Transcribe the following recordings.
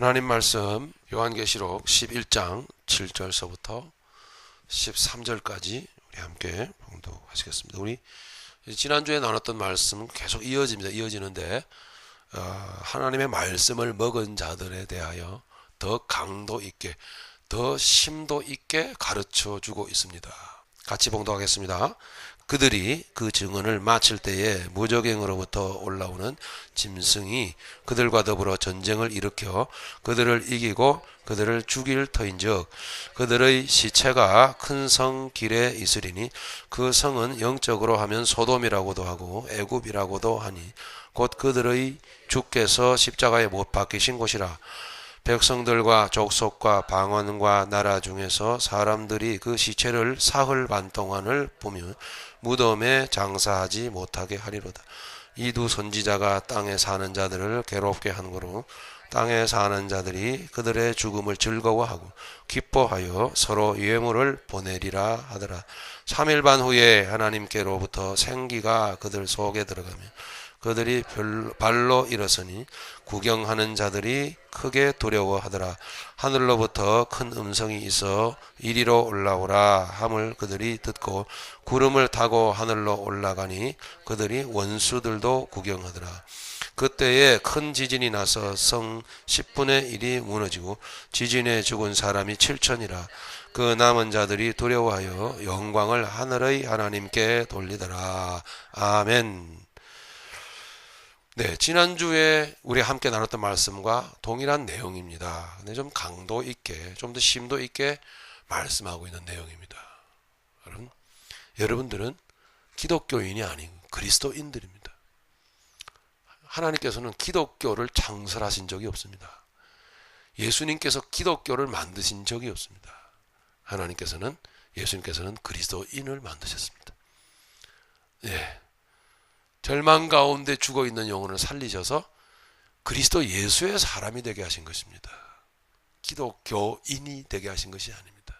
하나님 말씀 요한계시록 11장 7절서부터 13절까지 우리 함께 봉독하시겠습니다. 우리 지난주에 나눴던 말씀은 계속 이어지는데 하나님의 말씀을 먹은 자들에 대하여 더 강도 있게, 더 심도 있게 가르쳐 주고 있습니다. 같이 봉독하겠습니다. 그들이 그 증언을 마칠 때에 무적행으로부터 올라오는 짐승이 그들과 더불어 전쟁을 일으켜 그들을 이기고 그들을 죽일 터인즉 그들의 시체가 큰 성 길에 있으리니 그 성은 영적으로 하면 소돔이라고도 하고 애굽이라고도 하니 곧 그들의 주께서 십자가에 못 박히신 곳이라. 백성들과 족속과 방언과 나라 중에서 사람들이 그 시체를 사흘 반 동안을 보며 무덤에 장사하지 못하게 하리로다. 이 두 선지자가 땅에 사는 자들을 괴롭게 한 거로 땅에 사는 자들이 그들의 죽음을 즐거워하고 기뻐하여 서로 예물을 보내리라 하더라. 3일 반 후에 하나님께로부터 생기가 그들 속에 들어가며 그들이 발로 일어서니 구경하는 자들이 크게 두려워하더라. 하늘로부터 큰 음성이 있어 이리로 올라오라 함을 그들이 듣고 구름을 타고 하늘로 올라가니 그들이 원수들도 구경하더라. 그때에 큰 지진이 나서 성 10분의 1이 무너지고 지진에 죽은 사람이 7천이라. 그 남은 자들이 두려워하여 영광을 하늘의 하나님께 돌리더라. 아멘. 네, 지난주에 우리 함께 나눴던 말씀과 동일한 내용입니다. 근데 좀 강도 있게, 좀 더 심도 있게 말씀하고 있는 내용입니다. 여러분들은 기독교인이 아닌 그리스도인들입니다. 하나님께서는 기독교를 창설하신 적이 없습니다. 예수님께서 기독교를 만드신 적이 없습니다. 예수님께서는 그리스도인을 만드셨습니다. 네. 절망 가운데 죽어있는 영혼을 살리셔서 그리스도 예수의 사람이 되게 하신 것입니다. 기독교인이 되게 하신 것이 아닙니다.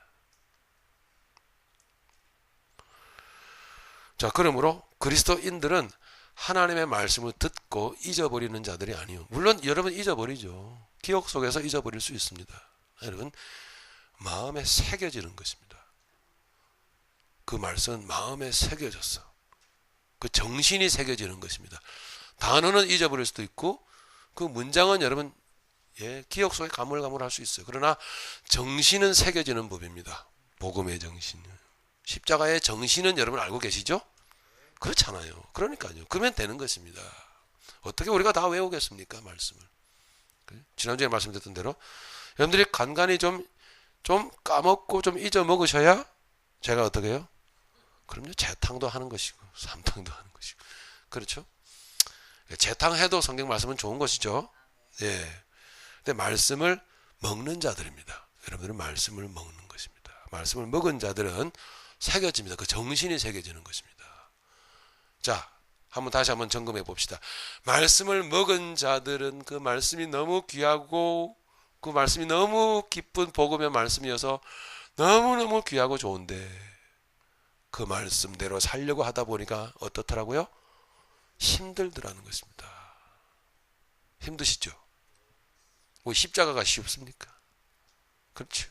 자, 그러므로 그리스도인들은 하나님의 말씀을 듣고 잊어버리는 자들이 아니요. 물론 여러분 잊어버리죠. 기억 속에서 잊어버릴 수 있습니다. 여러분 마음에 새겨지는 것입니다. 그 말씀은 마음에 새겨졌어. 그 정신이 새겨지는 것입니다. 단어는 잊어버릴 수도 있고 그 문장은 여러분 기억 속에 가물가물할 수 있어요. 그러나 정신은 새겨지는 법입니다. 복음의 정신, 십자가의 정신은 여러분 알고 계시죠? 그렇잖아요. 그러니까요. 그러면 되는 것입니다. 어떻게 우리가 다 외우겠습니까? 말씀을. 지난주에 말씀드렸던 대로 여러분들이 간간히 좀 까먹고 좀 잊어먹으셔야 제가 어떻게 해요? 그럼요. 재탕도 하는 것이고 삼탕도 하는 것이고 그렇죠? 재탕해도 성경 말씀은 좋은 것이죠. 예. 근데 말씀을 먹는 자들입니다. 여러분들은 말씀을 먹는 것입니다. 말씀을 먹은 자들은 새겨집니다. 그 정신이 새겨지는 것입니다. 자, 다시 한번 점검해 봅시다. 말씀을 먹은 자들은 그 말씀이 너무 귀하고 그 말씀이 너무 기쁜 복음의 말씀이어서 너무너무 귀하고 좋은데 그 말씀대로 살려고 하다 보니까 어떻더라고요? 힘들더라는 것입니다. 힘드시죠? 뭐 십자가가 쉽습니까? 그렇죠?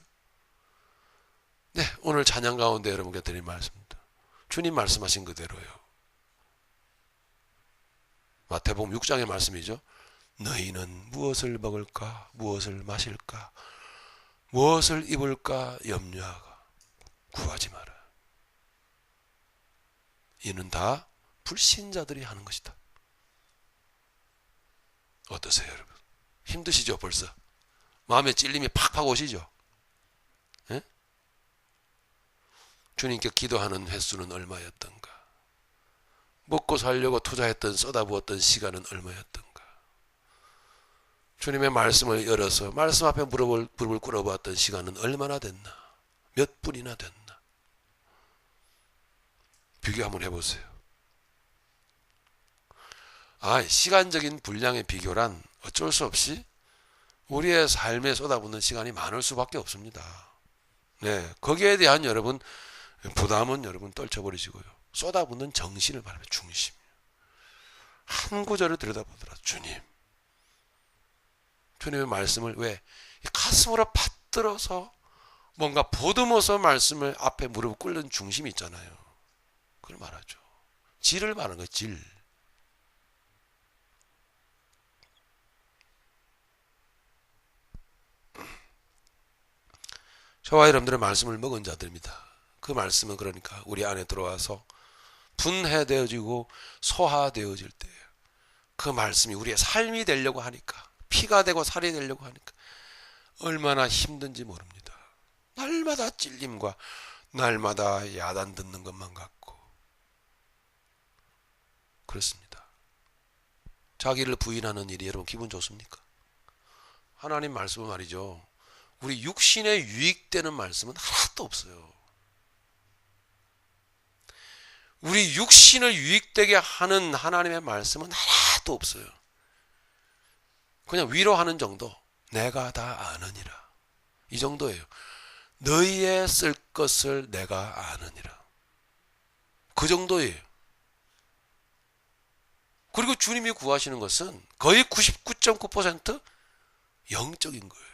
네, 오늘 찬양 가운데 여러분께 드린 말씀입니다. 주님 말씀하신 그대로요. 마태복음 6장의 말씀이죠. 너희는 무엇을 먹을까? 무엇을 마실까? 무엇을 입을까? 염려하가 구하지 마라. 이는 다 불신자들이 하는 것이다. 어떠세요, 여러분? 힘드시죠, 벌써? 마음에 찔림이 팍팍 오시죠? 예? 주님께 기도하는 횟수는 얼마였던가? 먹고 살려고 투자했던 쏟아부었던 시간은 얼마였던가? 주님의 말씀을 열어서 말씀 앞에 무릎을 꿇어보았던 시간은 얼마나 됐나? 몇 분이나 됐나? 비교 한번 해보세요. 시간적인 분량의 비교란 어쩔 수 없이 우리의 삶에 쏟아붓는 시간이 많을 수밖에 없습니다. 네, 거기에 대한 여러분 부담은 여러분 떨쳐버리시고요. 쏟아붓는 정신을 말하면 중심. 한 구절을 들여다보더라. 주님, 주님의 말씀을 왜 가슴으로 받들어서 뭔가 보듬어서 말씀을 앞에 무릎 꿇는 중심이 있잖아요. 그걸 말하죠. 질을 말하는 거예요. 질. 저와 여러분들의 말씀을 먹은 자들입니다. 그 말씀은 그러니까 우리 안에 들어와서 분해되어지고 소화되어질 때 그 말씀이 우리의 삶이 되려고 하니까, 피가 되고 살이 되려고 하니까 얼마나 힘든지 모릅니다. 날마다 찔림과 날마다 야단 듣는 것만 같고 그렇습니다. 자기를 부인하는 일이 여러분 기분 좋습니까? 하나님 말씀은 말이죠, 우리 육신에 유익되는 말씀은 하나도 없어요. 우리 육신을 유익되게 하는 하나님의 말씀은 하나도 없어요. 그냥 위로하는 정도. 내가 다 아느니라. 이 정도예요. 너희의 쓸 것을 내가 아느니라. 그 정도예요. 그리고 주님이 구하시는 것은 거의 99.9% 영적인 거예요.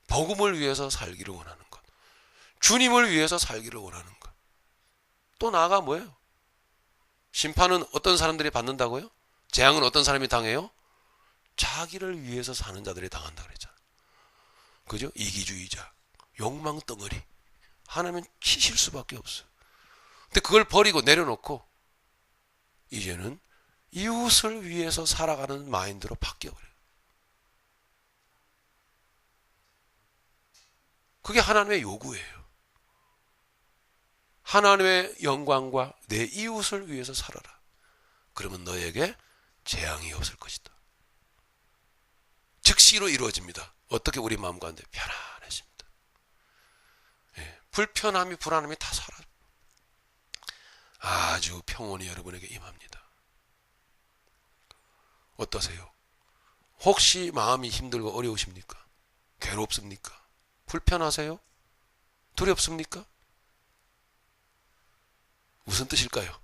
복음을 위해서 살기를 원하는 것. 주님을 위해서 살기를 원하는 것. 또 나아가 뭐예요? 심판은 어떤 사람들이 받는다고요? 재앙은 어떤 사람이 당해요? 자기를 위해서 사는 자들이 당한다 그랬잖아요. 그죠? 이기주의자, 욕망 덩어리. 하나면 치실 수밖에 없어요. 근데 그걸 버리고 내려놓고 이제는 이웃을 위해서 살아가는 마인드로 바뀌어버려요. 그게 하나님의 요구예요. 하나님의 영광과 내 이웃을 위해서 살아라. 그러면 너에게 재앙이 없을 것이다. 즉시로 이루어집니다. 어떻게? 우리 마음 가운데 편안해집니다. 예, 불편함이 불안함이 다 사라져. 아주 평온이 여러분에게 임합니다. 어떠세요? 혹시 마음이 힘들고 어려우십니까? 괴롭습니까? 불편하세요? 두렵습니까? 무슨 뜻일까요?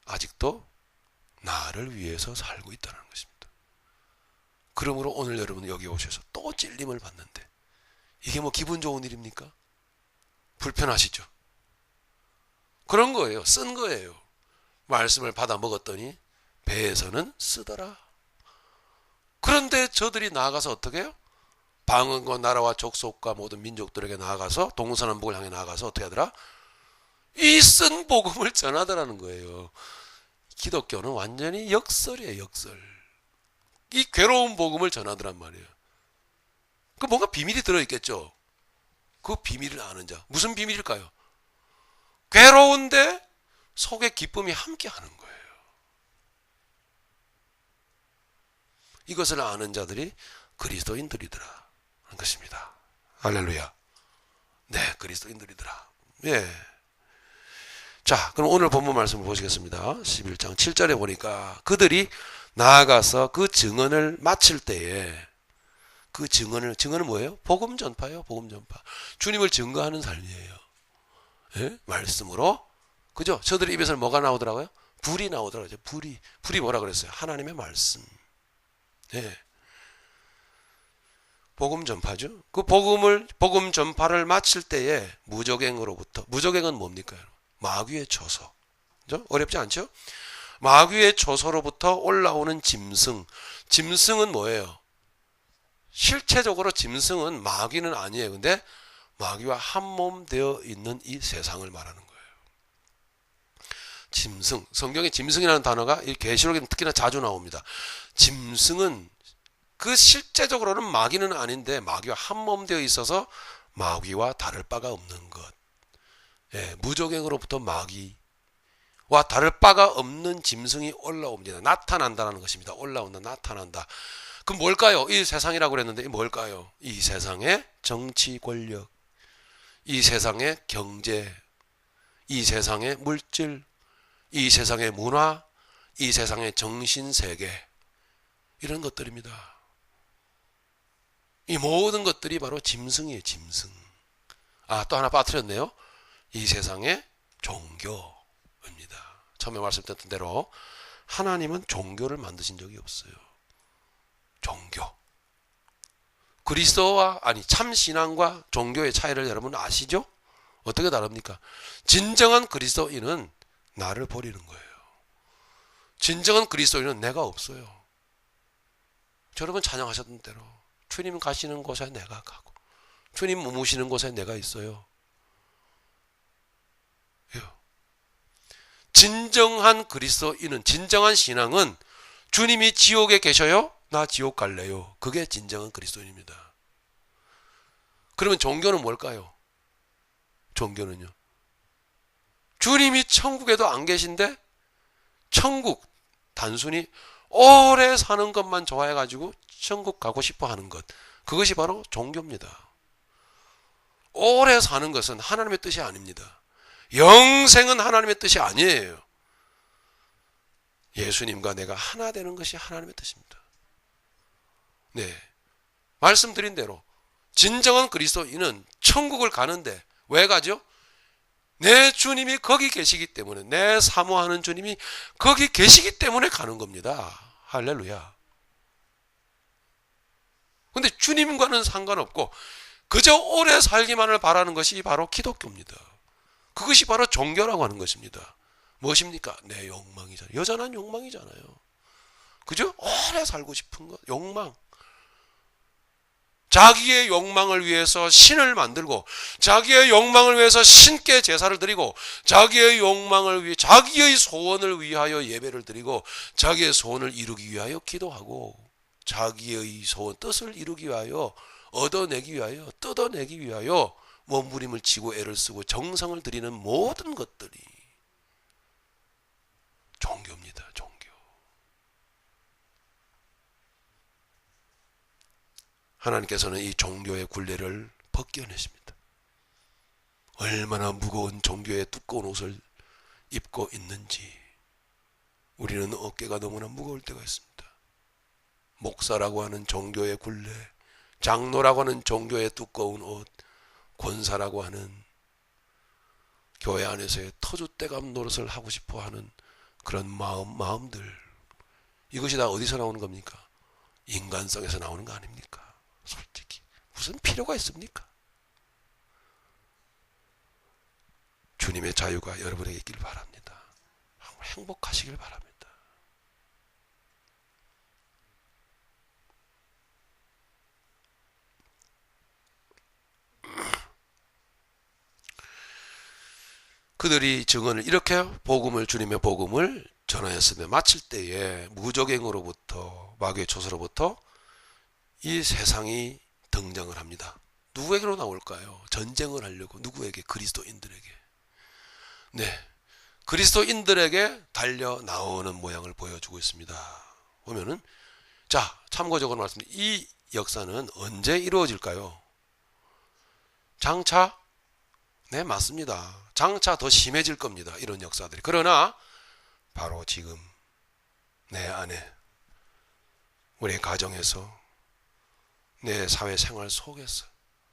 아직도 나를 위해서 살고 있다는 것입니다. 그러므로 오늘 여러분 여기 오셔서 또 찔림을 받는데 이게 뭐 기분 좋은 일입니까? 불편하시죠? 그런 거예요. 쓴 거예요. 말씀을 받아 먹었더니 배에서는 쓰더라. 그런데 저들이 나아가서 어떻게 해요? 방언과 나라와 족속과 모든 민족들에게 나아가서 동서남북을 향해 나아가서 어떻게 하더라? 이 쓴 복음을 전하더라는 거예요. 기독교는 완전히 역설이에요. 역설. 이 괴로운 복음을 전하더란 말이에요. 그 뭔가 비밀이 들어있겠죠. 그 비밀을 아는 자. 무슨 비밀일까요? 괴로운데 속에 기쁨이 함께하는 거예요. 이것을 아는 자들이 그리스도인들이더라 하는 것입니다. 할렐루야. 네, 그리스도인들이더라. 예. 자, 그럼 오늘 본문 말씀을 보시겠습니다. 11장 7절에 보니까 그들이 나아가서 그 증언을 마칠 때에 그 증언은 뭐예요? 복음 전파예요. 복음 전파. 주님을 증거하는 삶이에요. 예? 말씀으로. 그죠? 저들의 입에서 뭐가 나오더라고요? 불이 나오더라고요. 불이 뭐라 그랬어요? 하나님의 말씀. 예. 복음 전파죠. 그 복음 전파를 마칠 때에 무적행으로부터, 무적행은 뭡니까? 마귀의 초소. 그죠? 어렵지 않죠? 마귀의 초소로부터 올라오는 짐승. 짐승은 뭐예요? 실체적으로 짐승은 마귀는 아니에요. 근데 마귀와 한몸 되어 있는 이 세상을 말하는 거예요. 짐승. 성경에 짐승이라는 단어가 이 계시록에는 특히나 자주 나옵니다. 짐승은 그 실제적으로는 마귀는 아닌데 마귀와 한몸 되어 있어서 마귀와 다를 바가 없는 것. 예, 무적행으로부터 마귀와 다를 바가 없는 짐승이 올라옵니다. 나타난다는 것입니다. 올라온다, 나타난다. 그럼 뭘까요? 이 세상이라고 그랬는데 뭘까요? 이 세상의 정치 권력, 이 세상의 경제, 이 세상의 물질, 이 세상의 문화, 이 세상의 정신세계, 이런 것들입니다. 이 모든 것들이 바로 짐승이에요. 짐승. 아, 또 하나 빠뜨렸네요. 이 세상의 종교입니다. 처음에 말씀드렸던 대로 하나님은 종교를 만드신 적이 없어요. 종교. 그리스도와 참 신앙과 종교의 차이를 여러분 아시죠? 어떻게 다릅니까? 진정한 그리스도인은 나를 버리는 거예요. 진정한 그리스도인은 내가 없어요. 여러분 찬양하셨던 대로 주님 가시는 곳에 내가 가고 주님 머무시는 곳에 내가 있어요. 진정한 그리스도인은, 진정한 신앙은 주님이 지옥에 계셔요? 나 지옥 갈래요. 그게 진정한 그리스도인입니다. 그러면 종교는 뭘까요? 종교는요, 주님이 천국에도 안 계신데 천국 단순히 오래 사는 것만 좋아해가지고 천국 가고 싶어 하는 것, 그것이 바로 종교입니다. 오래 사는 것은 하나님의 뜻이 아닙니다. 영생은 하나님의 뜻이 아니에요. 예수님과 내가 하나 되는 것이 하나님의 뜻입니다. 네, 말씀드린 대로 진정한 그리스도인은 천국을 가는데 왜 가죠? 내 주님이 거기 계시기 때문에, 내 사모하는 주님이 거기 계시기 때문에 가는 겁니다. 할렐루야. 근데 주님과는 상관없고 그저 오래 살기만을 바라는 것이 바로 기독교입니다. 그것이 바로 종교라고 하는 것입니다. 무엇입니까? 내 욕망이잖아요. 여전한 욕망이잖아요. 그죠? 오래 살고 싶은 것, 욕망. 자기의 욕망을 위해서 신을 만들고, 자기의 욕망을 위해서 신께 제사를 드리고, 자기의 욕망을 위해, 자기의 소원을 위하여 예배를 드리고, 자기의 소원을 이루기 위하여 기도하고, 자기의 소원, 뜻을 이루기 위하여, 얻어내기 위하여, 뜯어내기 위하여 몸부림을 치고 애를 쓰고 정성을 들이는 모든 것들이 종교입니다. 종교. 하나님께서는 이 종교의 굴레를 벗겨내십니다. 얼마나 무거운 종교의 두꺼운 옷을 입고 있는지 우리는 어깨가 너무나 무거울 때가 있습니다. 목사라고 하는 종교의 굴레, 장로라고 하는 종교의 두꺼운 옷, 권사라고 하는 교회 안에서의 터줏대감 노릇을 하고 싶어 하는 그런 마음들, 이것이 다 어디서 나오는 겁니까? 인간성에서 나오는 거 아닙니까? 솔직히 무슨 필요가 있습니까? 주님의 자유가 여러분에게 있길 바랍니다. 행복하시길 바랍니다. 그들이 증언을 이렇게 주님의 복음을 전하였으며 마칠 때에 무적행으로부터, 마귀의 조서로부터 이 세상이 등장을 합니다. 누구에게로 나올까요? 전쟁을 하려고. 누구에게? 그리스도인들에게. 네, 그리스도인들에게 달려 나오는 모양을 보여주고 있습니다. 보면은, 자, 참고적으로 말씀드립니다. 이 역사는 언제 이루어질까요? 장차? 네, 맞습니다. 장차 더 심해질 겁니다. 이런 역사들이. 그러나 바로 지금 내 안에, 우리 가정에서, 내 사회생활 속에서,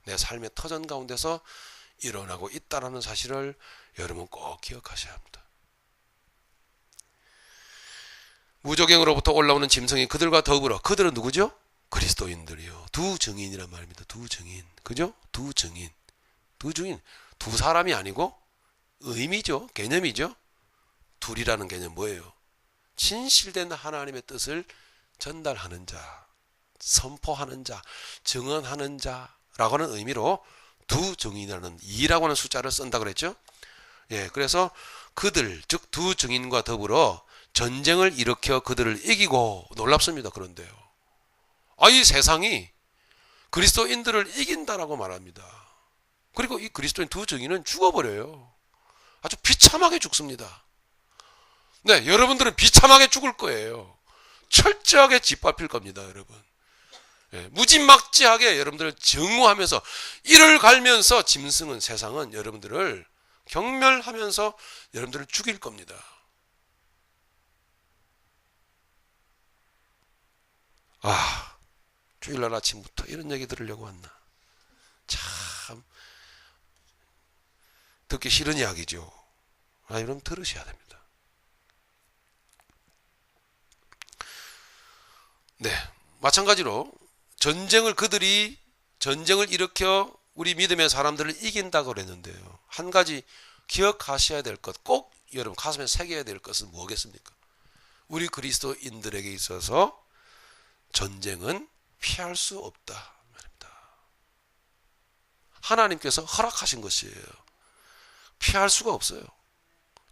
내 삶의 터전 가운데서 일어나고 있다는 사실을 여러분 꼭 기억하셔야 합니다. 무적행으로부터 올라오는 짐승이 그들과 더불어, 그들은 누구죠? 그리스도인들이요. 두 증인이란 말입니다. 두 증인. 그죠? 두 증인. 두 증인. 두 사람이 아니고 의미죠. 개념이죠. 둘이라는 개념 뭐예요? 진실된 하나님의 뜻을 전달하는 자, 선포하는 자, 증언하는 자라고 하는 의미로 두 증인이라는 2라고 하는 숫자를 쓴다 그랬죠. 예, 그래서 그들, 즉 두 증인과 더불어 전쟁을 일으켜 그들을 이기고, 놀랍습니다. 그런데요, 이 세상이 그리스도인들을 이긴다라고 말합니다. 그리고 이 그리스도인 두 증인은 죽어버려요. 아주 비참하게 죽습니다. 네, 여러분들은 비참하게 죽을 거예요. 철저하게 짓밟힐 겁니다, 여러분. 예, 무지막지하게 여러분들을 증오하면서 이를 갈면서 짐승은, 세상은 여러분들을 경멸하면서 여러분들을 죽일 겁니다. 주일날 아침부터 이런 얘기 들으려고 왔나. 참 듣기 싫은 이야기죠. 여러분 들으셔야 됩니다. 네, 마찬가지로 그들이 전쟁을 일으켜 우리 믿음의 사람들을 이긴다고 그랬는데요. 한 가지 기억하셔야 될 것, 꼭 여러분 가슴에 새겨야 될 것은 뭐겠습니까? 우리 그리스도인들에게 있어서 전쟁은 피할 수 없다 말입니다. 하나님께서 허락하신 것이에요. 피할 수가 없어요.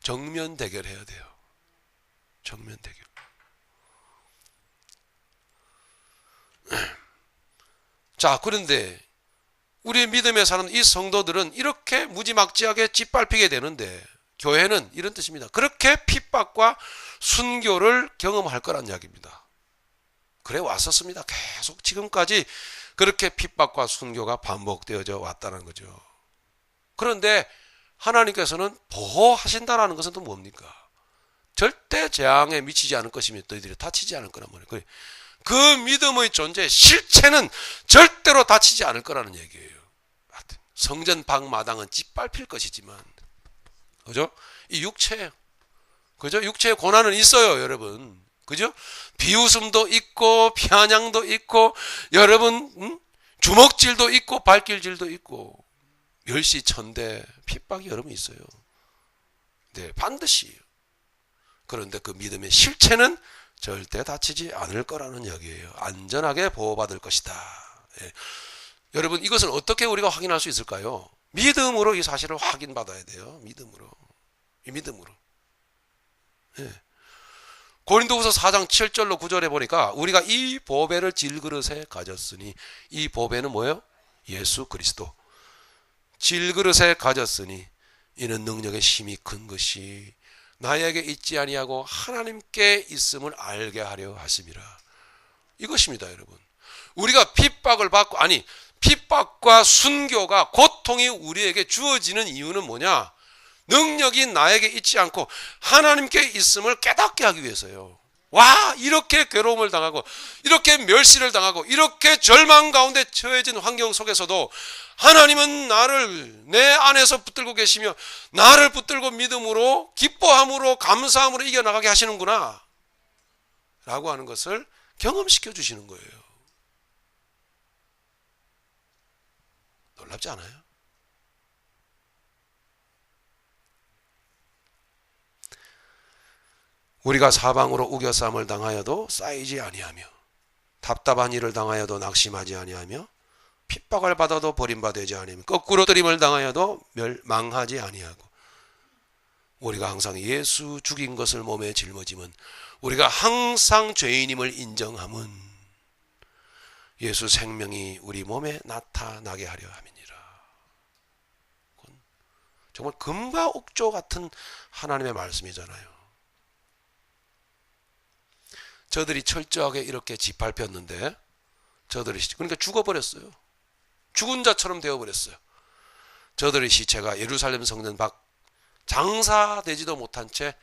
정면 대결해야 돼요. 정면 대결. 자, 그런데 우리 믿음의 사람, 이 성도들은 이렇게 무지막지하게 짓밟히게 되는데, 교회는 이런 뜻입니다. 그렇게 핍박과 순교를 경험할 거란 이야기입니다. 그래 왔었습니다. 계속 지금까지 그렇게 핍박과 순교가 반복되어져 왔다는 거죠. 그런데 하나님께서는 보호하신다는 것은 또 뭡니까? 절대 재앙에 미치지 않을 것이며 너희들이 다치지 않을 거란 말이에요. 그 믿음의 존재, 실체는 절대로 다치지 않을 거라는 얘기예요. 성전 방마당은 짓밟힐 것이지만, 그죠? 이 육체, 그죠? 육체의 고난은 있어요, 여러분. 그죠? 비웃음도 있고, 비아냥도 있고, 여러분, 주먹질도 있고, 발길질도 있고, 멸시천대, 핍박이 여러분 있어요. 네, 반드시. 그런데 그 믿음의 실체는 절대 다치지 않을 거라는 이야기예요. 안전하게 보호받을 것이다. 예. 여러분, 이것을 어떻게 우리가 확인할 수 있을까요? 믿음으로 이 사실을 확인받아야 돼요. 믿음으로. 이 믿음으로. 예. 고린도후서 4장 7절로 9절에 보니까 우리가 이 보배를 질그릇에 가졌으니, 이 보배는 뭐예요? 예수 그리스도. 질그릇에 가졌으니 이는 능력의 힘이 큰 것이 나에게 있지 아니하고 하나님께 있음을 알게 하려 하심이라. 이것입니다, 여러분. 우리가 핍박을 받고, 아니 핍박과 순교가, 고통이 우리에게 주어지는 이유는 뭐냐? 능력이 나에게 있지 않고 하나님께 있음을 깨닫게 하기 위해서요. 와, 이렇게 괴로움을 당하고, 이렇게 멸시를 당하고, 이렇게 절망 가운데 처해진 환경 속에서도 하나님은 나를 내 안에서 붙들고 계시며 나를 붙들고 믿음으로, 기뻐함으로, 감사함으로 이겨나가게 하시는구나 라고 하는 것을 경험시켜 주시는 거예요. 놀랍지 않아요? 우리가 사방으로 우겨쌈을 당하여도 쌓이지 아니하며, 답답한 일을 당하여도 낙심하지 아니하며, 핍박을 받아도 버림받지 아니하며, 거꾸로 뜨림을 당하여도 멸망하지 아니하고, 우리가 항상 예수 죽인 것을 몸에 짊어짐은, 우리가 항상 죄인임을 인정함은 예수 생명이 우리 몸에 나타나게 하려 함이니라. 정말 금과 옥조 같은 하나님의 말씀이잖아요. 저들이 철저하게 이렇게 짓밟혔는데, 저들의 시체, 그러니까 죽어버렸어요. 죽은 자처럼 되어버렸어요. 저들의 시체가 예루살렘 성전 밖, 장사되지도 못한 채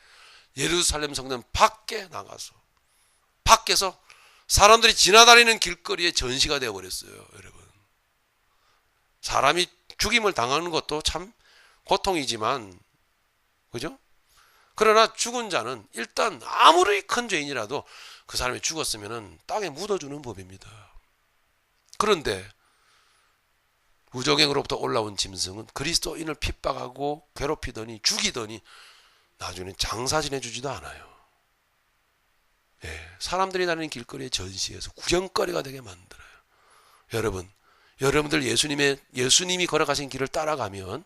예루살렘 성전 밖에 나가서, 밖에서 사람들이 지나다니는 길거리에 전시가 되어버렸어요, 여러분. 사람이 죽임을 당하는 것도 참 고통이지만, 그죠? 그러나 죽은 자는 일단 아무리 큰 죄인이라도 그 사람이 죽었으면 땅에 묻어주는 법입니다. 그런데 무적행으로부터 올라온 짐승은 그리스도인을 핍박하고 괴롭히더니 죽이더니 나중에 장사 지내주지도 않아요. 예, 사람들이 다니는 길거리에 전시해서 구경거리가 되게 만들어요. 여러분, 여러분들 예수님이 걸어가신 길을 따라가면,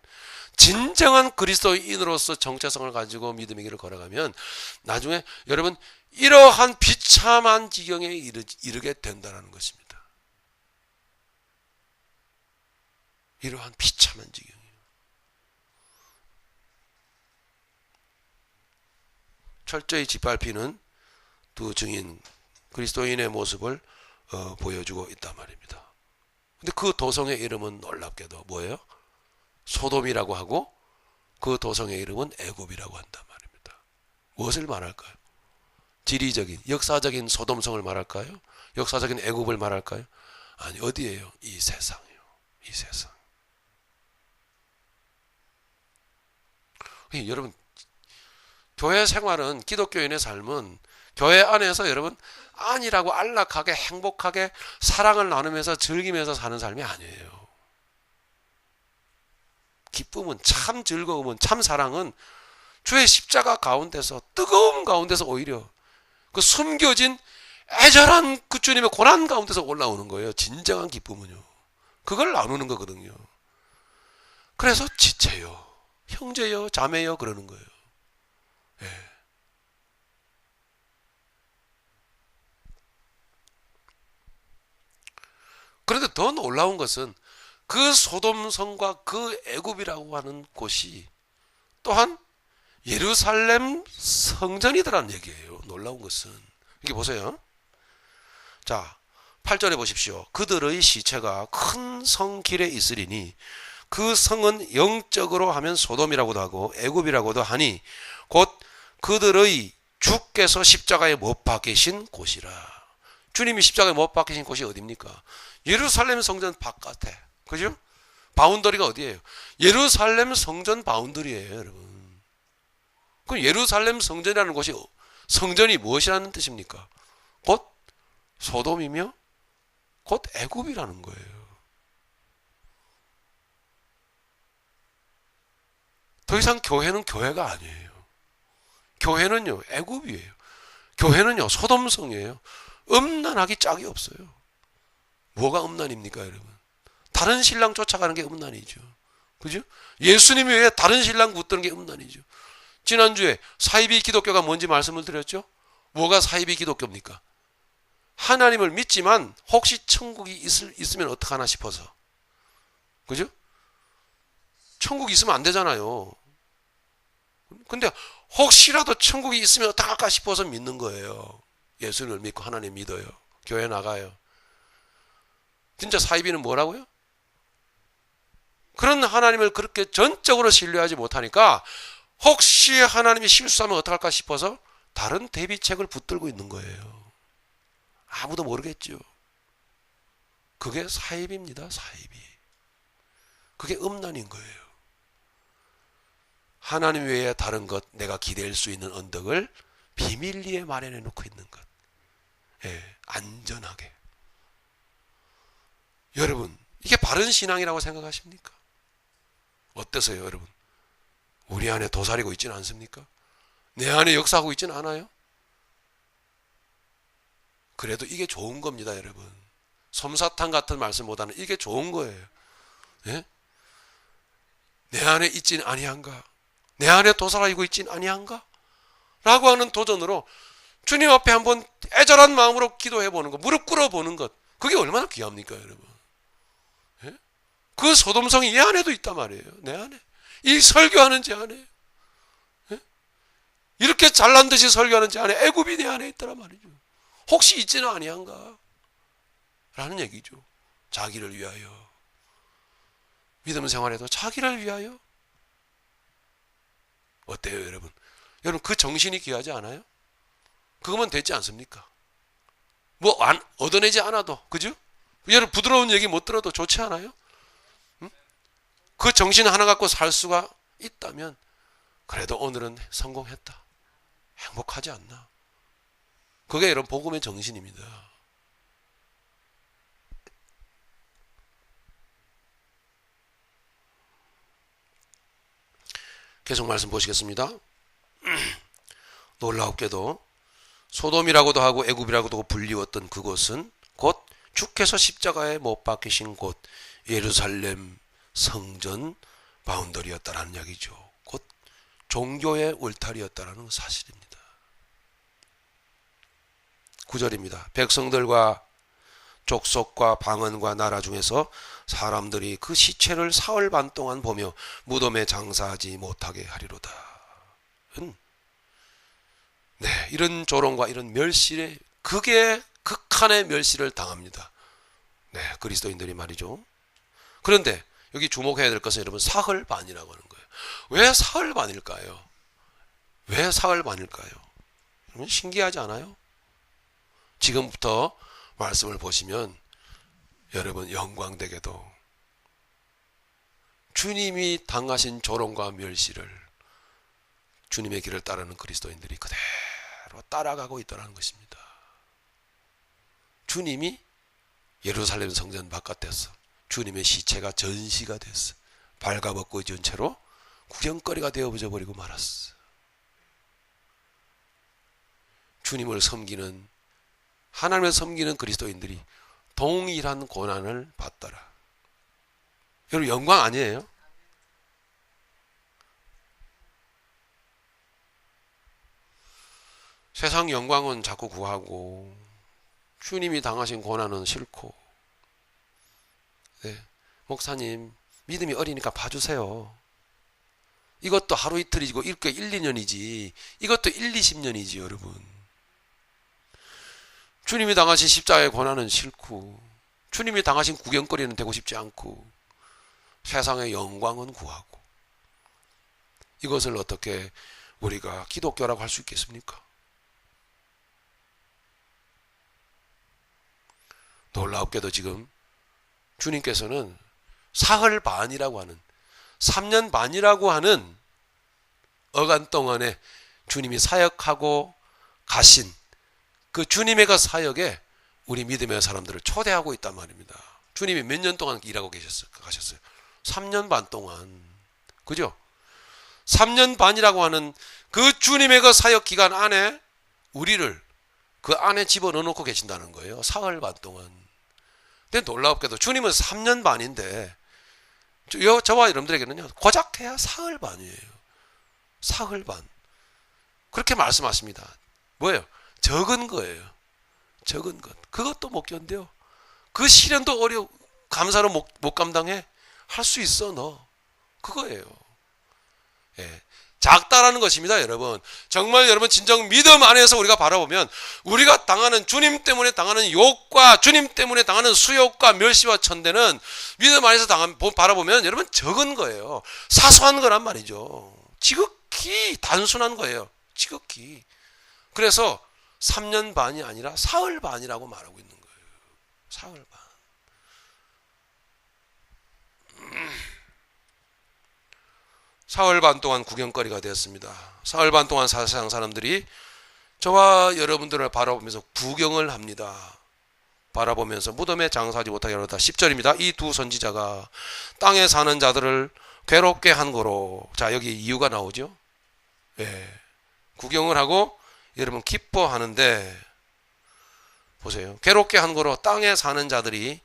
진정한 그리스도인으로서 정체성을 가지고 믿음의 길을 걸어가면 나중에 여러분 이러한 비참한 지경에 이르게 된다는 것입니다. 이러한 비참한 지경이에요. 철저히 짓밟히는 두 증인 그리스도인의 모습을 보여주고 있단 말입니다. 근데 그 도성의 이름은 놀랍게도 뭐예요? 소돔이라고 하고, 그 도성의 이름은 애굽이라고 한단 말입니다. 무엇을 말할까요? 지리적인, 역사적인 소돔성을 말할까요? 역사적인 애굽을 말할까요? 아니, 어디예요? 이 세상이요. 이 세상. 여러분, 교회 생활은, 기독교인의 삶은 교회 안에서 여러분 안일하고 안락하게 행복하게 사랑을 나누면서 즐기면서 사는 삶이 아니에요. 기쁨은, 참 즐거움은, 참 사랑은 주의 십자가 가운데서, 뜨거움 가운데서 오히려 그 숨겨진 애절한 그 주님의 고난 가운데서 올라오는 거예요. 진정한 기쁨은요. 그걸 나누는 거거든요. 그래서 지체요, 형제요, 자매요 그러는 거예요. 예. 그런데 더 놀라운 것은 그 소돔성과 그 애굽이라고 하는 곳이 또한 예루살렘 성전이더라는 얘기예요. 놀라운 것은 이게 보세요. 자, 8절에 보십시오. 그들의 시체가 큰 성길에 있으리니 그 성은 영적으로 하면 소돔이라고도 하고 애굽이라고도 하니 곧 그들의 주께서 십자가에 못 박히신 곳이라. 주님이 십자가에 못 박히신 곳이 어디입니까? 예루살렘 성전 바깥에, 그죠? 바운더리가 어디예요? 예루살렘 성전 바운더리예요, 여러분. 그럼 예루살렘 성전이라는 곳이, 성전이 무엇이라는 뜻입니까? 곧 소돔이며 곧 애굽이라는 거예요. 더 이상 교회는 교회가 아니에요. 교회는요 애굽이에요. 교회는요 소돔성이에요. 음란하기 짝이 없어요. 뭐가 음란입니까, 여러분? 다른 신랑 쫓아가는 게 음란이죠. 그죠? 예수님이 왜 다른 신랑 붙드는 게 음란이죠. 지난주에 사이비 기독교가 뭔지 말씀을 드렸죠. 뭐가 사이비 기독교입니까? 하나님을 믿지만 혹시 천국이 있으면 어떡하나 싶어서. 그죠? 천국이 있으면 안 되잖아요. 근데 혹시라도 천국이 있으면 어떡할까 싶어서 믿는 거예요. 예수님을 믿고 하나님 믿어요. 교회 나가요. 진짜 사이비는 뭐라고요? 그런 하나님을 그렇게 전적으로 신뢰하지 못하니까 혹시 하나님이 실수하면 어떡할까 싶어서 다른 대비책을 붙들고 있는 거예요. 아무도 모르겠죠. 그게 사이비입니다. 사이비. 그게 음란인 거예요. 하나님 외에 다른 것, 내가 기댈 수 있는 언덕을 비밀리에 마련해 놓고 있는 것. 예, 안전하게. 여러분, 이게 바른 신앙이라고 생각하십니까? 어떠세요, 여러분? 우리 안에 도사리고 있지는 않습니까? 내 안에 역사하고 있지는 않아요? 그래도 이게 좋은 겁니다, 여러분. 솜사탕 같은 말씀보다는 이게 좋은 거예요. 예? 내 안에 있지는 아니한가? 내 안에 도사리고 있지는 아니한가? 라고 하는 도전으로 주님 앞에 한번 애절한 마음으로 기도해 보는 것, 무릎 꿇어 보는 것, 그게 얼마나 귀합니까, 여러분? 예? 그 소돔성이 이 안에도 있단 말이에요. 내 안에. 이 설교하는 제 안에. 예? 이렇게 잘난 듯이 설교하는 제 안에 애굽이 내 안에 있다란 말이죠. 혹시 있지는 아니한가? 라는 얘기죠. 자기를 위하여. 믿음 생활에도 자기를 위하여. 어때요, 여러분? 여러분, 그 정신이 귀하지 않아요? 그거면 됐지 않습니까? 뭐 얻어내지 않아도, 그죠? 여러분, 부드러운 얘기 못 들어도 좋지 않아요? 응? 그 정신 하나 갖고 살 수가 있다면 그래도 오늘은 성공했다, 행복하지 않나? 그게 여러분 복음의 정신입니다. 계속 말씀 보시겠습니다. 놀라웠게도 소돔이라고도 하고 애굽이라고도 불리웠던 그곳은 곧 주께서 십자가에 못 박히신 곳 예루살렘 성전 바운더리였다라는 이야기죠. 곧 종교의 울타리였다라는 사실입니다. 9절입니다. 백성들과 족속과 방언과 나라 중에서 사람들이 그 시체를 사흘 반 동안 보며 무덤에 장사하지 못하게 하리로다. 네, 이런 조롱과 이런 멸시에 극의 극한의 멸시를 당합니다. 네, 그리스도인들이 말이죠. 그런데 여기 주목해야 될 것은 여러분 사흘 반이라고 하는 거예요. 왜 사흘 반일까요? 왜 사흘 반일까요? 신기하지 않아요? 지금부터 말씀을 보시면 여러분 영광되게도 주님이 당하신 조롱과 멸시를 주님의 길을 따르는 그리스도인들이 그대로 따라가고 있다는 것입니다. 주님이 예루살렘 성전 바깥에서 주님의 시체가 전시가 됐어. 발가벗고 지은 채로 구경거리가 되어져 버리고 말았어. 주님을 섬기는, 하나님을 섬기는 그리스도인들이 동일한 고난을 받더라. 여러분, 영광 아니에요? 세상 영광은 자꾸 구하고 주님이 당하신 고난은 싫고, 네. 목사님 믿음이 어리니까 봐주세요. 이것도 하루 이틀이고 읽게 1, 2년이지 이것도 1, 20년이지 여러분. 주님이 당하신 십자가의 고난은 싫고 주님이 당하신 구경거리는 되고 싶지 않고 세상의 영광은 구하고, 이것을 어떻게 우리가 기독교라고 할 수 있겠습니까? 놀랍게도 지금 주님께서는 사흘 반이라고 하는, 3년 반이라고 하는 어간 동안에 주님이 사역하고 가신 그 주님의 그 사역에 우리 믿음의 사람들을 초대하고 있단 말입니다. 주님이 몇 년 동안 일하고 가셨어요? 3년 반 동안. 그죠? 3년 반이라고 하는 그 주님의 그 사역 기간 안에 우리를 그 안에 집어넣어 놓고 계신다는 거예요. 사흘 반 동안. 근데 놀랍게도 주님은 3년 반인데 저와 여러분들에게는요, 고작 해야 사흘 반이에요. 사흘 반. 그렇게 말씀하십니다. 뭐예요? 적은 거예요. 적은 것. 그것도 못 견뎌. 그 시련도 감사로 못 감당해. 할 수 있어, 너. 그거예요. 예. 작다라는 것입니다, 여러분. 정말 여러분 진정 믿음 안에서 우리가 바라보면 우리가 당하는, 주님 때문에 당하는 욕과 주님 때문에 당하는 수욕과 멸시와 천대는 믿음 안에서 바라보면 여러분 적은 거예요. 사소한 거란 말이죠. 지극히 단순한 거예요. 지극히. 그래서 3년 반이 아니라 사흘 반이라고 말하고 있는 거예요. 사흘 반. 사흘 반 동안 구경거리가 되었습니다. 사흘 반 동안 세상 사람들이 저와 여러분들을 바라보면서 구경을 합니다. 바라보면서 무덤에 장사하지 못하게 하였다. 10절입니다. 이 두 선지자가 땅에 사는 자들을 괴롭게 한 거로. 자, 여기 이유가 나오죠. 예. 구경을 하고 여러분 기뻐하는데, 보세요. 괴롭게 한 거로 땅에 사는 자들이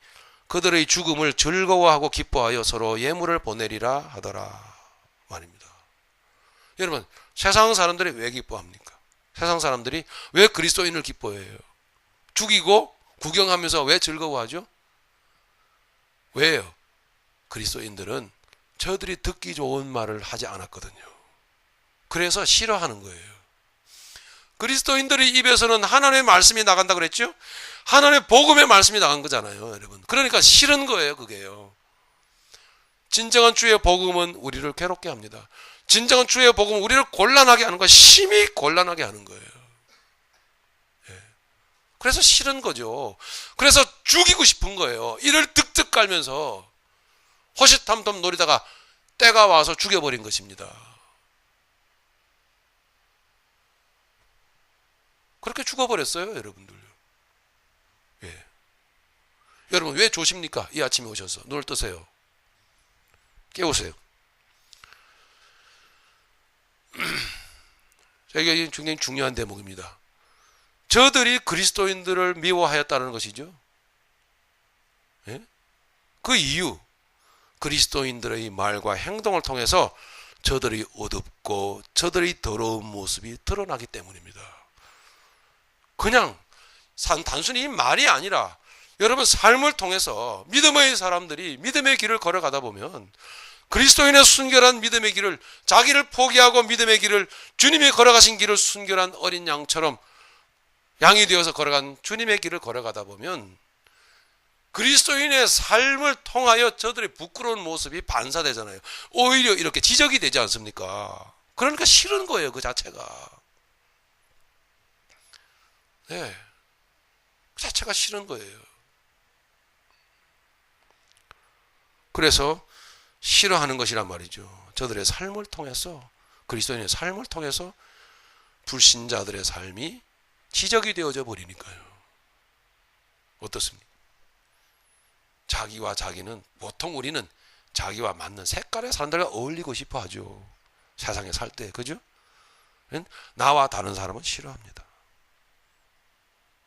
그들의 죽음을 즐거워하고 기뻐하여 서로 예물을 보내리라 하더라 말입니다. 여러분, 세상 사람들이 왜 기뻐합니까? 세상 사람들이 왜 그리스도인을 기뻐해요? 죽이고 구경하면서 왜 즐거워하죠? 왜요? 그리스도인들은 저들이 듣기 좋은 말을 하지 않았거든요. 그래서 싫어하는 거예요. 그리스도인들의 입에서는 하나님의 말씀이 나간다 그랬죠? 하나님의 복음의 말씀이 나간 거잖아요, 여러분. 그러니까 싫은 거예요, 그게요. 진정한 주의 복음은 우리를 괴롭게 합니다. 진정한 주의 복음은 우리를 곤란하게 하는 거예요. 심히 곤란하게 하는 거예요. 예. 그래서 싫은 거죠. 그래서 죽이고 싶은 거예요. 이를 득득 깔면서 호시탐탐 노리다가 때가 와서 죽여버린 것입니다. 그렇게 죽어버렸어요, 여러분들요. 예. 여러분 왜 조십니까? 이 아침에 오셔서 눈을 뜨세요. 깨우세요. 이게 굉장히 중요한 대목입니다. 저들이 그리스도인들을 미워하였다는 것이죠. 예? 그 이유, 그리스도인들의 말과 행동을 통해서 저들이 어둡고 저들의 더러운 모습이 드러나기 때문입니다. 그냥 단순히 말이 아니라 여러분 삶을 통해서 믿음의 사람들이 믿음의 길을 걸어가다 보면 그리스도인의 순결한 믿음의 길을, 자기를 포기하고 믿음의 길을, 주님이 걸어가신 길을 순결한 어린 양처럼 양이 되어서 걸어간 주님의 길을 걸어가다 보면 그리스도인의 삶을 통하여 저들의 부끄러운 모습이 반사되잖아요. 오히려 이렇게 지적이 되지 않습니까? 그러니까 싫은 거예요, 그 자체가. 네, 그 자체가 싫은 거예요. 그래서 싫어하는 것이란 말이죠. 저들의 삶을 통해서 그리스도인의 삶을 통해서 불신자들의 삶이 지적이 되어져 버리니까요. 어떻습니까? 자기와 자기는, 보통 우리는 자기와 맞는 색깔의 사람들과 어울리고 싶어 하죠. 세상에 살 때, 그죠? 나와 다른 사람은 싫어합니다.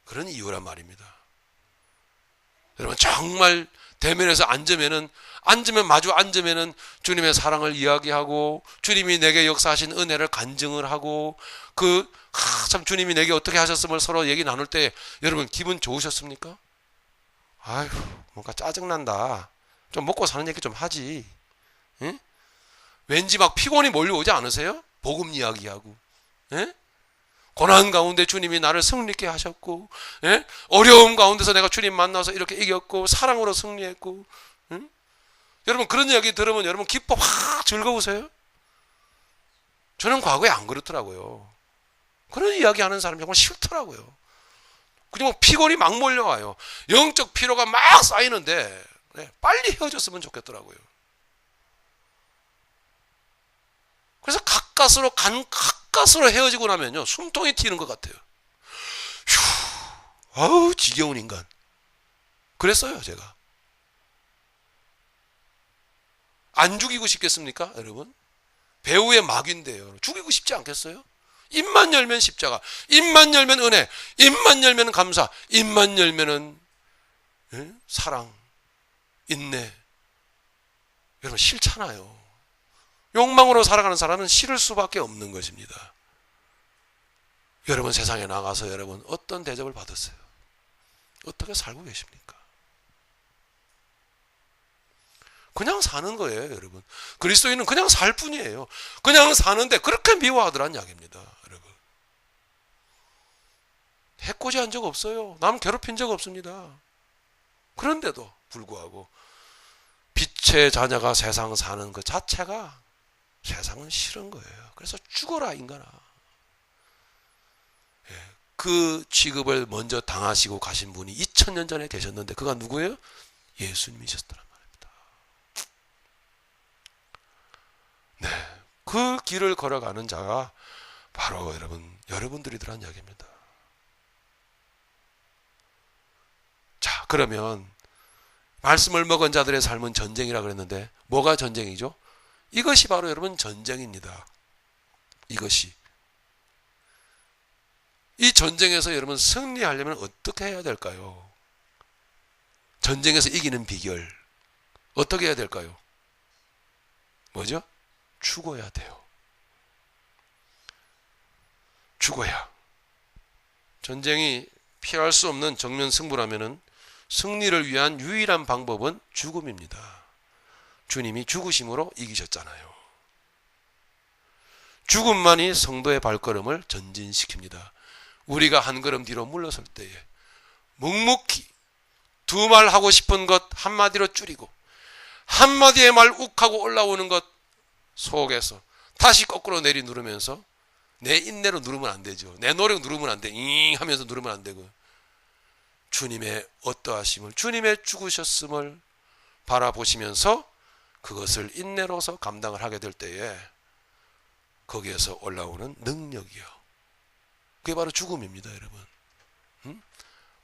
그런 이유란 말입니다. 여러분, 정말 대면에서 마주 앉으면은 주님의 사랑을 이야기하고, 주님이 내게 역사하신 은혜를 간증을 하고, 참 주님이 내게 어떻게 하셨음을 서로 얘기 나눌 때 여러분 기분 좋으셨습니까? 아휴, 뭔가 짜증난다. 좀 먹고 사는 얘기 좀 하지. 응? 왠지 막 피곤이 몰려오지 않으세요? 복음 이야기하고. 예? 고난 가운데 주님이 나를 승리케 하셨고, 예? 어려움 가운데서 내가 주님 만나서 이렇게 이겼고, 사랑으로 승리했고, 응? 여러분 그런 이야기 들으면 여러분 기뻐 확 즐거우세요? 저는 과거에 안 그렇더라고요. 그런 이야기 하는 사람 정말 싫더라고요. 그냥 피곤이 막 몰려와요. 영적 피로가 막 쌓이는데 빨리 헤어졌으면 좋겠더라고요. 그래서 가까스로 헤어지고 나면요 숨통이 튀는 것 같아요. 휴, 아우 지겨운 인간. 그랬어요 제가. 안 죽이고 싶겠습니까 여러분? 배우의 막인데요. 죽이고 싶지 않겠어요? 입만 열면 십자가, 입만 열면 은혜, 입만 열면 감사, 입만 열면은 사랑, 인내. 여러분 싫잖아요. 욕망으로 살아가는 사람은 싫을 수밖에 없는 것입니다. 여러분 세상에 나가서 여러분 어떤 대접을 받았어요? 어떻게 살고 계십니까? 그냥 사는 거예요 여러분. 그리스도인은 그냥 살 뿐이에요. 그냥 사는데 그렇게 미워하더란 이야기입니다 여러분. 해코지한 적 없어요. 남 괴롭힌 적 없습니다. 그런데도 불구하고 빛의 자녀가 세상 사는 그 자체가 세상은 싫은 거예요. 그래서 죽어라 인간아. 그 취급을 먼저 당하시고 가신 분이 2000년 전에 계셨는데 그가 누구예요? 예수님이셨더란 말입니다. 네, 그 길을 걸어가는 자가 바로 여러분들이더란 이야기입니다. 자, 그러면 말씀을 먹은 자들의 삶은 전쟁이라 그랬는데 뭐가 전쟁이죠? 이것이 바로 여러분 전쟁입니다. 이것이. 이 전쟁에서 여러분 승리하려면 어떻게 해야 될까요? 전쟁에서 이기는 비결 어떻게 해야 될까요? 뭐죠? 죽어야 돼요. 죽어야. 전쟁이 피할 수 없는 정면 승부라면은 승리를 위한 유일한 방법은 죽음입니다. 주님이 죽으심으로 이기셨잖아요. 죽음만이 성도의 발걸음을 전진시킵니다. 우리가 한 걸음 뒤로 물러설 때에 묵묵히 두 말 하고 싶은 것 한마디로 줄이고 한마디의 말 욱하고 올라오는 것 속에서 다시 거꾸로 내리 누르면서 내 인내로 누르면 안 되죠. 내 노력 누르면 안 돼. 잉 하면서 누르면 안 되고 주님의 어떠하심을, 주님의 죽으셨음을 바라보시면서 그것을 인내로서 감당을 하게 될 때에 거기에서 올라오는 능력이요. 그게 바로 죽음입니다, 여러분.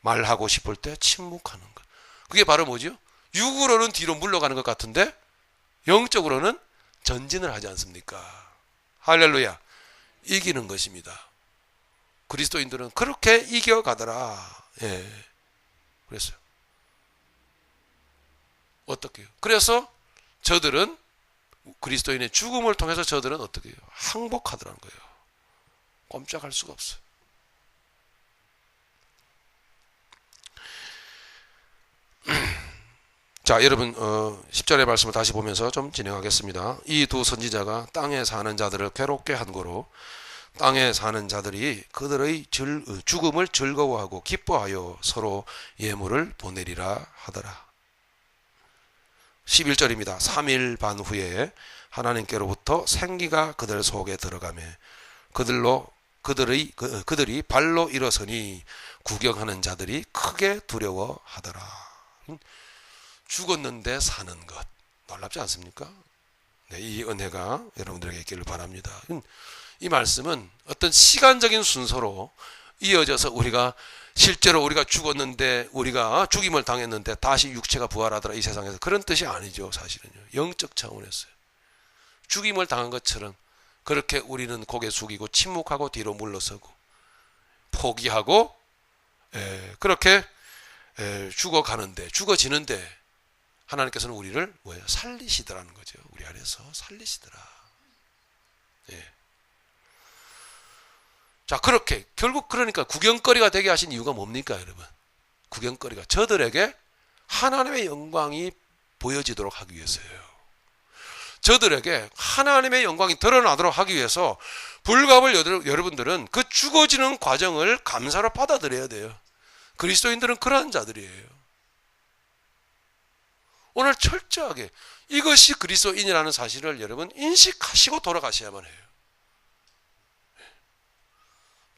말하고 싶을 때 침묵하는 것. 그게 바로 뭐죠? 육으로는 뒤로 물러가는 것 같은데 영적으로는 전진을 하지 않습니까? 할렐루야. 이기는 것입니다. 그리스도인들은 그렇게 이겨가더라. 예. 그랬어요. 어떻게요? 그래서 저들은 그리스도인의 죽음을 통해서 저들은 어떻게 해요? 항복하더라는 거예요. 꼼짝할 수가 없어요. 자, 여러분 10절의 말씀을 다시 보면서 좀 진행하겠습니다. 이 두 선지자가 땅에 사는 자들을 괴롭게 한 거로 땅에 사는 자들이 그들의 죽음을 즐거워하고 기뻐하여 서로 예물을 보내리라 하더라. 11절입니다. 3일 반 후에 하나님께로부터 생기가 그들 속에 들어가매 그들이 발로 일어서니 구경하는 자들이 크게 두려워하더라. 죽었는데 사는 것 놀랍지 않습니까? 네, 이 은혜가 여러분들에게 있기를 바랍니다. 이 말씀은 어떤 시간적인 순서로 이어져서 우리가 실제로 우리가 죽었는데, 우리가 죽임을 당했는데 다시 육체가 부활하더라 이 세상에서, 그런 뜻이 아니죠. 사실은요, 영적 차원에서요. 죽임을 당한 것처럼 그렇게 우리는 고개 숙이고 침묵하고 뒤로 물러서고 포기하고 그렇게 죽어가는데, 죽어지는데 하나님께서는 우리를 뭐예요? 살리시더라는 거죠. 우리 안에서 살리시더라. 예. 자, 그렇게 결국 그러니까 구경거리가 되게 하신 이유가 뭡니까, 여러분? 구경거리가 저들에게 하나님의 영광이 보여지도록 하기 위해서예요. 저들에게 하나님의 영광이 드러나도록 하기 위해서 불갑을 여러분들은 그 죽어지는 과정을 감사로 받아들여야 돼요. 그리스도인들은 그러한 자들이에요. 오늘 철저하게 이것이 그리스도인이라는 사실을 여러분 인식하시고 돌아가셔야만 해요.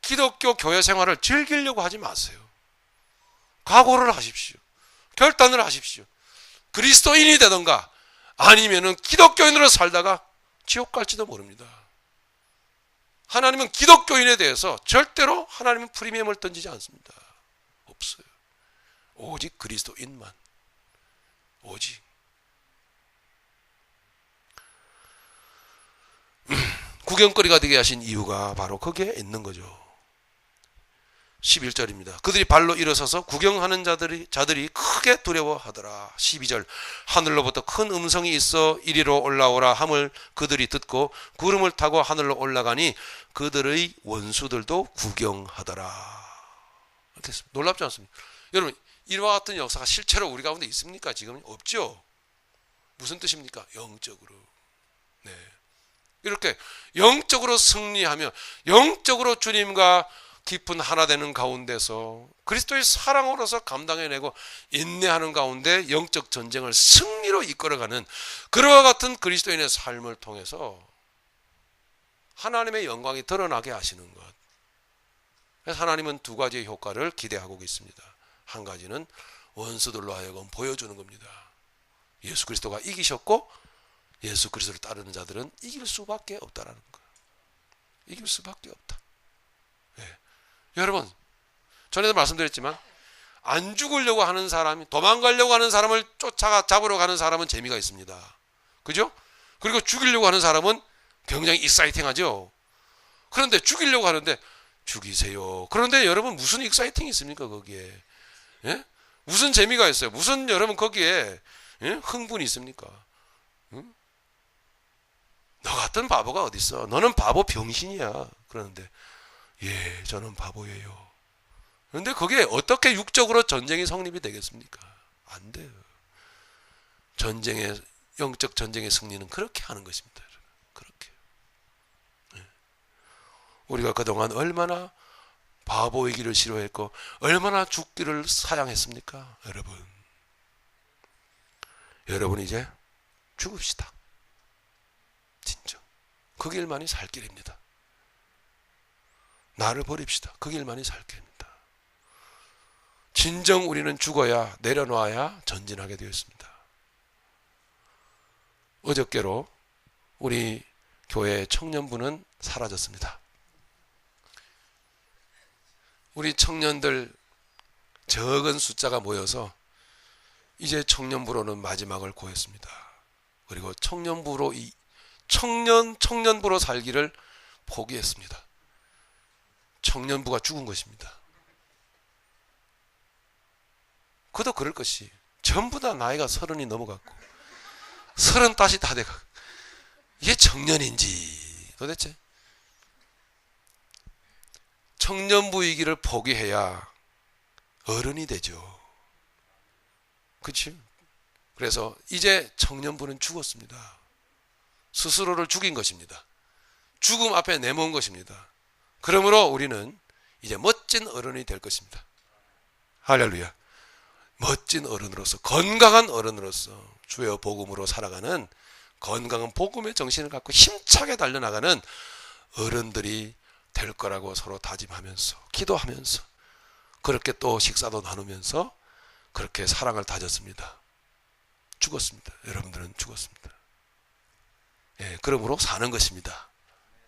기독교 교회 생활을 즐기려고 하지 마세요. 각오를 하십시오. 결단을 하십시오. 그리스도인이 되던가 아니면은 기독교인으로 살다가 지옥 갈지도 모릅니다. 하나님은 기독교인에 대해서 절대로 하나님은 프리미엄을 던지지 않습니다. 없어요. 오직 그리스도인만. 오직. 구경거리가 되게 하신 이유가 바로 거기에 있는 거죠. 11절입니다. 그들이 발로 일어서서 구경하는 자들이 크게 두려워하더라. 12절. 하늘로부터 큰 음성이 있어 이리로 올라오라 함을 그들이 듣고 구름을 타고 하늘로 올라가니 그들의 원수들도 구경하더라. 놀랍지 않습니까? 여러분, 이와 같은 역사가 실제로 우리 가운데 있습니까? 지금 없죠. 무슨 뜻입니까? 영적으로. 네. 이렇게 영적으로 승리하며 영적으로 주님과 깊은 하나 되는 가운데서 그리스도의 사랑으로서 감당해내고 인내하는 가운데 영적 전쟁을 승리로 이끌어가는 그와 같은 그리스도인의 삶을 통해서 하나님의 영광이 드러나게 하시는 것. 그래서 하나님은 두 가지의 효과를 기대하고 있습니다. 한 가지는 원수들로 하여금 보여주는 겁니다. 예수 그리스도가 이기셨고 예수 그리스도를 따르는 자들은 이길 수밖에 없다라는 거예요. 이길 수밖에 없다. 네. 여러분, 전에도 말씀드렸지만 안 죽으려고 하는 사람이, 도망가려고 하는 사람을 잡으러 가는 사람은 재미가 있습니다. 그죠? 그리고 죽이려고 하는 사람은 굉장히 익사이팅하죠. 그런데 죽이려고 하는데 죽이세요. 그런데 여러분 무슨 익사이팅이 있습니까 거기에? 예? 무슨 재미가 있어요? 무슨 여러분 거기에 흥분이 있습니까? 응? 너 같은 바보가 어디 있어? 너는 바보 병신이야. 그러는데 예, 저는 바보예요. 그런데 거기에 어떻게 육적으로 전쟁이 성립이 되겠습니까? 안 돼요. 영적 전쟁의 승리는 그렇게 하는 것입니다. 그렇게. 우리가 그동안 얼마나 바보이기를 싫어했고 얼마나 죽기를 사양했습니까? 여러분 이제 죽읍시다. 진정. 그 길만이 살 길입니다. 나를 버립시다. 그 길만이 살 길입니다. 진정 우리는 죽어야, 내려놔야 전진하게 되었습니다. 어저께로 우리 교회 청년부는 사라졌습니다. 우리 청년들 적은 숫자가 모여서 이제 청년부로는 마지막을 고했습니다. 그리고 청년부로 살기를 포기했습니다. 청년부가 죽은 것입니다. 그도 그럴 것이 전부 다 나이가 30이 넘어갔고 30 다시 다 돼가. 이게 청년인지 도대체? 청년부이기를 포기해야 어른이 되죠. 그렇죠? 그래서 이제 청년부는 죽었습니다. 스스로를 죽인 것입니다. 죽음 앞에 내몬 것입니다. 그러므로 우리는 이제 멋진 어른이 될 것입니다. 할렐루야. 멋진 어른으로서, 건강한 어른으로서 주의 복음으로 살아가는 건강한 복음의 정신을 갖고 힘차게 달려나가는 어른들이 될 거라고 서로 다짐하면서 기도하면서 그렇게 또 식사도 나누면서 그렇게 사랑을 다졌습니다. 죽었습니다. 여러분들은 죽었습니다. 예, 그러므로 사는 것입니다.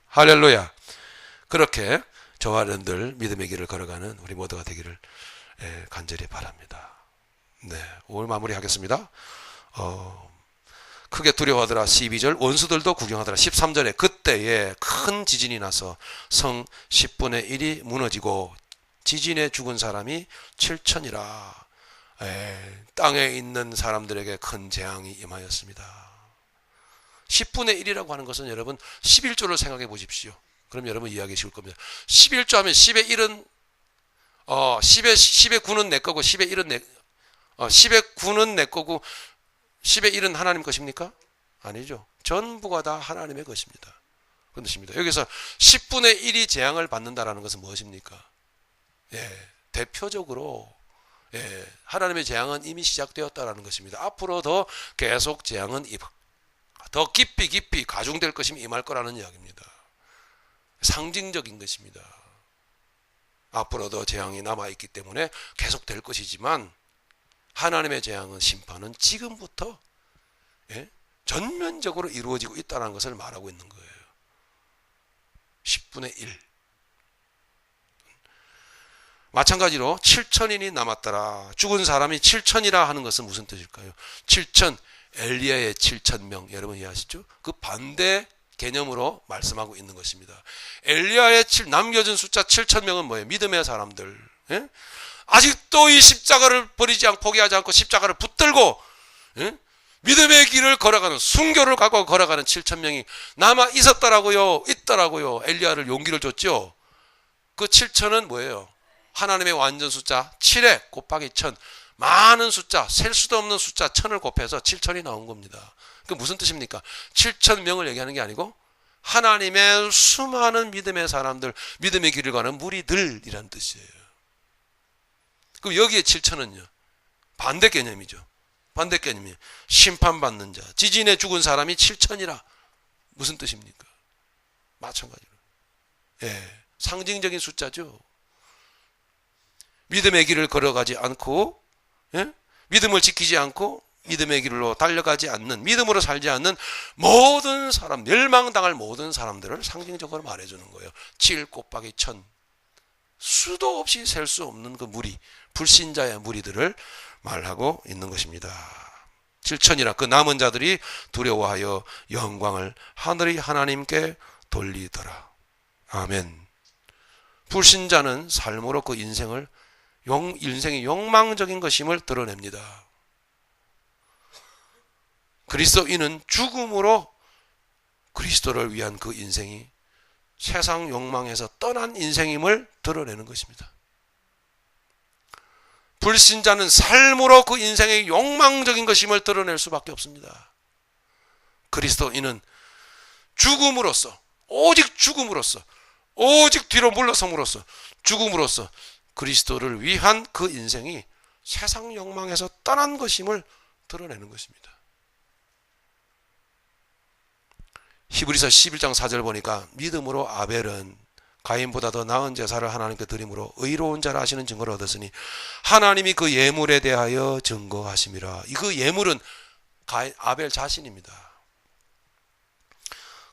할렐루야. 그렇게 저와 여러분들 믿음의 길을 걸어가는 우리 모두가 되기를 간절히 바랍니다. 네, 오늘 마무리하겠습니다. 크게 두려워하더라 12절, 원수들도 구경하더라 13절에 그때에 큰 지진이 나서 성 10분의 1이 무너지고 지진에 죽은 사람이 7천이라. 땅에 있는 사람들에게 큰 재앙이 임하였습니다. 10분의 1이라고 하는 것은 여러분 11조를 생각해 보십시오. 그럼 여러분 이해하기 쉬울 겁니다. 11조 하면 10의 1은 10의 9는 내 거고 10의 1은 10의 9는 내 거고 10의 1은 하나님 것입니까? 아니죠. 전부가 다 하나님의 것입니다. 그런 뜻입니다. 여기서 10분의 1이 재앙을 받는다라는 것은 무엇입니까? 대표적으로 하나님의 재앙은 이미 시작되었다라는 것입니다. 앞으로 더 계속 재앙은 더 깊이 가중될 것임이 임할 거라는 이야기입니다. 상징적인 것입니다. 앞으로도 재앙이 남아있기 때문에 계속될 것이지만 하나님의 재앙은 심판은 지금부터 전면적으로 이루어지고 있다는 것을 말하고 있는 거예요. 10분의 1. 마찬가지로 7천인이 남았더라. 죽은 사람이 7천이라 하는 것은 무슨 뜻일까요? 7천, 엘리야의 7천명. 여러분 이해하시죠? 그 반대 개념으로 말씀하고 있는 것입니다. 엘리야의 남겨진 숫자 7천명은 뭐예요? 믿음의 사람들. 아직도 이 십자가를 버리지 않고 포기하지 않고 십자가를 붙들고 믿음의 길을 걸어가는, 순교를 갖고 걸어가는 7천명이 남아 있더라고요. 엘리야를 용기를 줬죠. 그 7천은 뭐예요? 하나님의 완전 숫자 7에 곱하기 1000, 많은 숫자, 셀 수도 없는 숫자 1000을 곱해서 7천이 나온 겁니다. 그 무슨 뜻입니까? 7천명을 얘기하는 게 아니고 하나님의 수많은 믿음의 사람들, 믿음의 길을 가는 무리들이란 뜻이에요. 그럼 여기에 7천은요? 반대 개념이죠. 반대 개념이에요. 심판받는 자, 지진에 죽은 사람이 7천이라. 무슨 뜻입니까? 마찬가지로. 상징적인 숫자죠. 믿음의 길을 걸어가지 않고, 믿음을 지키지 않고 믿음의 길로 달려가지 않는, 믿음으로 살지 않는 모든 사람, 멸망당할 모든 사람들을 상징적으로 말해주는 거예요. 7 곱하기 1000, 수도 없이 셀 수 없는 그 무리, 불신자의 무리들을 말하고 있는 것입니다. 7천이라. 그 남은 자들이 두려워하여 영광을 하늘의 하나님께 돌리더라. 아멘. 불신자는 삶으로 그 인생이 욕망적인 것임을 드러냅니다. 그리스도인은 죽음으로 그리스도를 위한 그 인생이 세상 욕망에서 떠난 인생임을 드러내는 것입니다. 불신자는 삶으로 그 인생의 욕망적인 것임을 드러낼 수밖에 없습니다. 그리스도인은 죽음으로써, 오직 죽음으로써, 오직 뒤로 물러섬으로써, 죽음으로써 그리스도를 위한 그 인생이 세상 욕망에서 떠난 것임을 드러내는 것입니다. 히브리서 11장 4절 보니까 믿음으로 아벨은 가인보다 더 나은 제사를 하나님께 드림으로 의로운 자라 하시는 증거를 얻었으니 하나님이 그 예물에 대하여 증거하심이라. 그 예물은 아벨 자신입니다.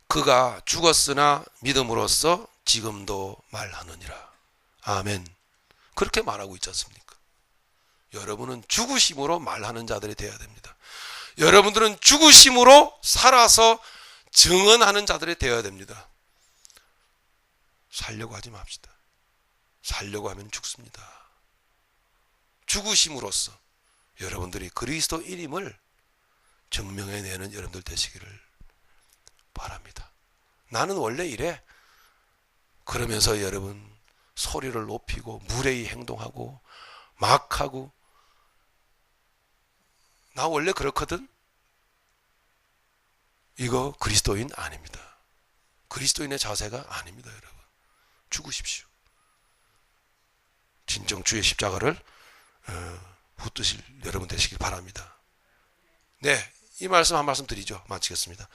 그가 죽었으나 믿음으로써 지금도 말하느니라. 아멘. 그렇게 말하고 있지 않습니까? 여러분은 죽으심으로 말하는 자들이 되어야 됩니다. 여러분들은 죽으심으로 살아서 증언하는 자들이 되어야 됩니다. 살려고 하지 맙시다. 살려고 하면 죽습니다. 죽으심으로써 여러분들이 그리스도인임을 증명해내는 여러분들 되시기를 바랍니다. 나는 원래 이래. 그러면서 여러분 소리를 높이고 무례히 행동하고 막하고 나 원래 그렇거든. 이거 그리스도인 아닙니다. 그리스도인의 자세가 아닙니다. 여러분 죽으십시오. 진정 주의 십자가를 붙드실 여러분 되시길 바랍니다. 네, 이 말씀 한 말씀 드리죠. 마치겠습니다.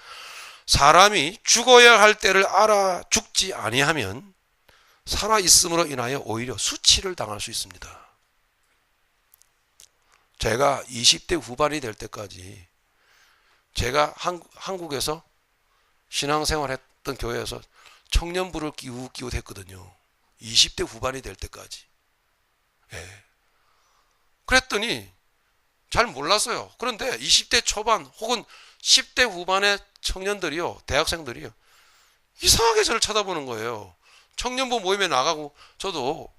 사람이 죽어야 할 때를 알아 죽지 아니하면 살아있음으로 인하여 오히려 수치를 당할 수 있습니다. 제가 20대 후반이 될 때까지 제가 한국에서 신앙생활 했던 교회에서 청년부를 기웃기웃했거든요. 20대 후반이 될 때까지. 예. 그랬더니 잘 몰랐어요. 그런데 20대 초반 혹은 10대 후반의 청년들이요, 대학생들이요, 이상하게 저를 쳐다보는 거예요. 청년부 모임에 나가고 저도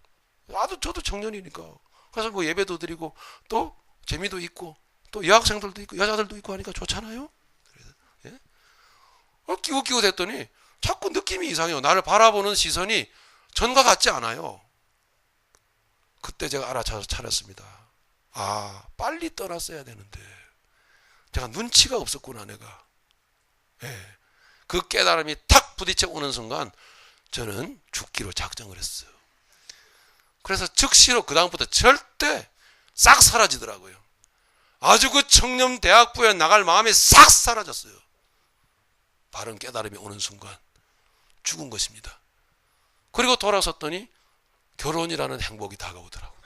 청년이니까 그래서 뭐 예배도 드리고 또 재미도 있고 또 여학생들도 있고 여자들도 있고 하니까 좋잖아요. 예? 끼우끼우 됐더니 자꾸 느낌이 이상해요. 나를 바라보는 시선이 전과 같지 않아요. 그때 제가 알아차렸습니다. 아, 빨리 떠났어야 되는데 제가 눈치가 없었구나 내가. 예. 그 깨달음이 탁 부딪혀 오는 순간 저는 죽기로 작정을 했어요. 그래서 즉시로 그 다음부터 절대 싹 사라지더라고요. 아주 그 청년 대학부에 나갈 마음이 싹 사라졌어요. 바른 깨달음이 오는 순간 죽은 것입니다. 그리고 돌아섰더니 결혼이라는 행복이 다가오더라고요.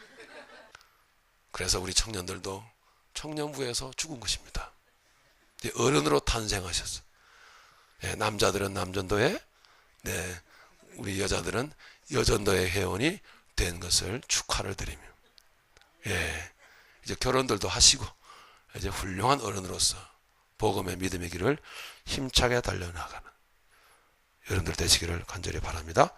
그래서 우리 청년들도 청년부에서 죽은 것입니다. 어른으로 탄생하셨어요. 네, 남자들은 남전도에, 네, 우리 여자들은 여전도의 회원이 된 것을 축하를 드리며, 예, 이제 결혼들도 하시고 이제 훌륭한 어른으로서 복음의 믿음의 길을 힘차게 달려나가는 여러분들 되시기를 간절히 바랍니다.